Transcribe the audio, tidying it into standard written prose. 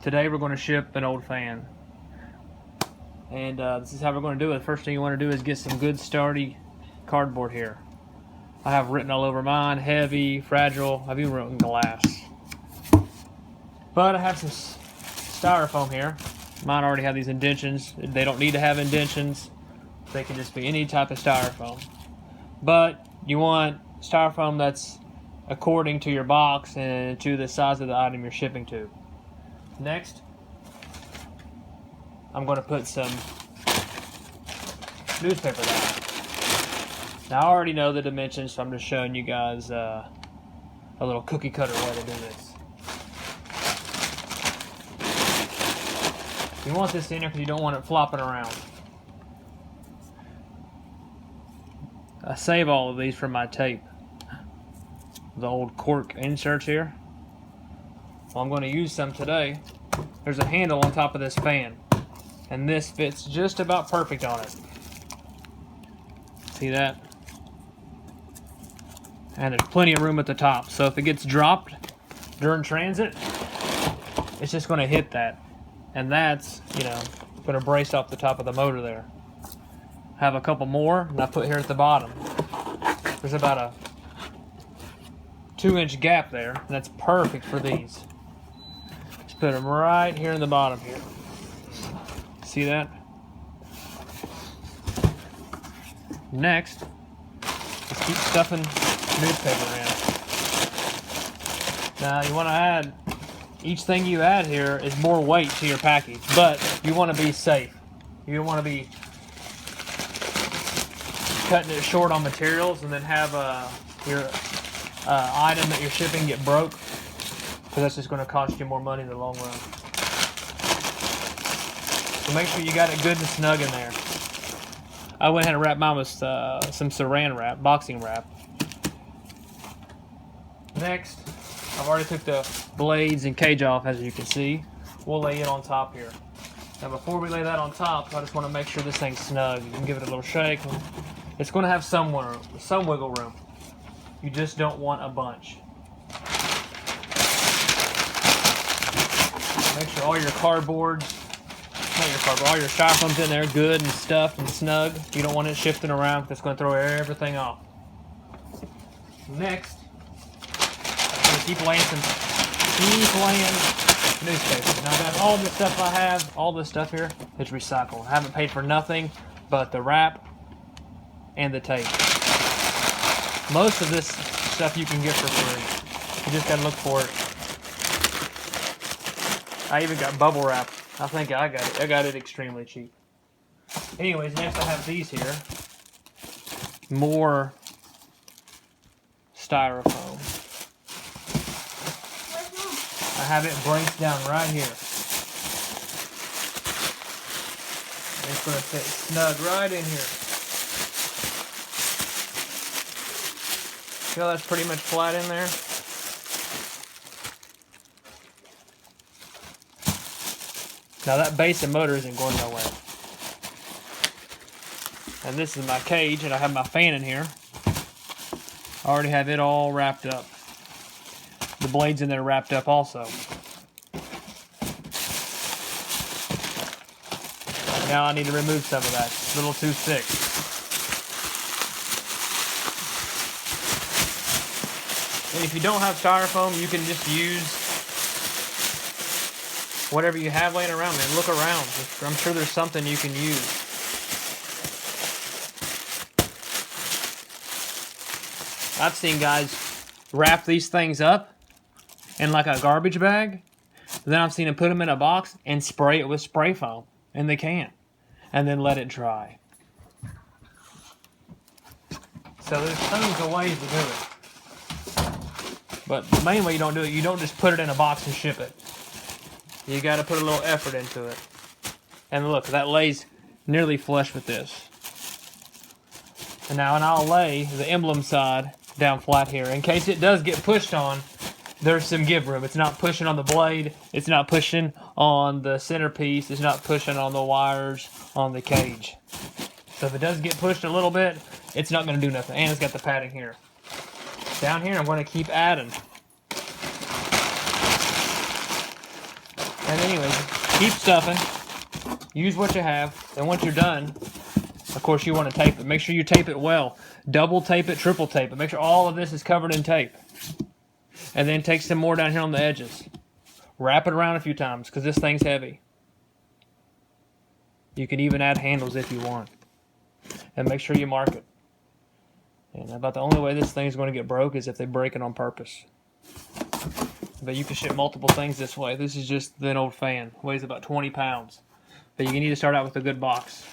Today we're going to ship an old fan. And this is how we're going to do it. The first thing you want to do is get some good sturdy cardboard here. I have written all over mine, heavy, fragile. I've even written glass. But I have some styrofoam here. Mine already have these indentions. They don't need to have indentions. They can just be any type of styrofoam. But you want styrofoam that's according to your box and to the size of the item you're shipping to. Next, I'm going to put some newspaper down. Now I already know the dimensions, so I'm just showing you guys a little cookie cutter way to do this. You want this in there because you don't want it flopping around. I save all of these from my tape. The old cork inserts here. Well, I'm going to use some today. There's a handle on top of this fan, and this fits just about perfect on it. See that? And there's plenty of room at the top, so if it gets dropped during transit, it's just going to hit that, and that's, you know, going to brace off the top of the motor there. Have a couple more, and I put here at the bottom. There's about a 2-inch gap there, and that's perfect for these. Just put them right here in the bottom here. See that? Next, let's keep stuffing newspaper in. Now you want to add, each thing you add here is more weight to your package, but you want to be safe. You don't want to be cutting it short on materials and then have your item that you're shipping get broke, because that's just going to cost you more money in the long run. So make sure you got it good and snug in there. I went ahead and wrapped mine with some saran wrap, boxing wrap. Next, I've already took the blades and cage off, as you can see. We'll lay it on top here. Now before we lay that on top, I just want to make sure this thing's snug. You can give it a little shake. It's going to have some wiggle room. You just don't want a bunch. Make sure all your all your styrofoam's in there good and stuffed and snug. You don't want it shifting around, because it's going to throw everything off. Next, I'm going to keep laying newspaper. Now guys, all the stuff I have, all this stuff here, is recycled. I haven't paid for nothing but the wrap and the tape. Most of this stuff you can get for free. You just gotta look for it. I even got bubble wrap. I think I got it. I got it extremely cheap. Anyways, next I have these here. More styrofoam. I have it braced down right here. It's gonna fit snug right in here. Feel that's pretty much flat in there. Now that base and motor isn't going nowhere. And this is my cage, and I have my fan in here. I already have it all wrapped up. The blades in there wrapped up also. Now I need to remove some of that. It's a little too thick. And if you don't have styrofoam, you can just use whatever you have laying around, man. Look around. I'm sure there's something you can use. I've seen guys wrap these things up in like a garbage bag. Then I've seen them put them in a box and spray it with spray foam. And they can. And then let it dry. So there's tons of ways to do it. But the main way you don't do it, you don't just put it in a box and ship it. You got to put a little effort into it. And look, that lays nearly flush with this. And now I'll lay the emblem side down flat here. In case it does get pushed on, there's some give room. It's not pushing on the blade. It's not pushing on the centerpiece. It's not pushing on the wires on the cage. So if it does get pushed a little bit, it's not going to do nothing. And it's got the padding here. Down here, I'm going to keep adding. And anyways, keep stuffing. Use what you have. And once you're done, of course you want to tape it. Make sure you tape it well. Double tape it, triple tape it. Make sure all of this is covered in tape. And then take some more down here on the edges. Wrap it around a few times because this thing's heavy. You can even add handles if you want. And make sure you mark it. And about the only way this thing's going to get broke is if they break it on purpose. But you can ship multiple things this way. This is just an old fan. Weighs about 20 pounds. But you need to start out with a good box.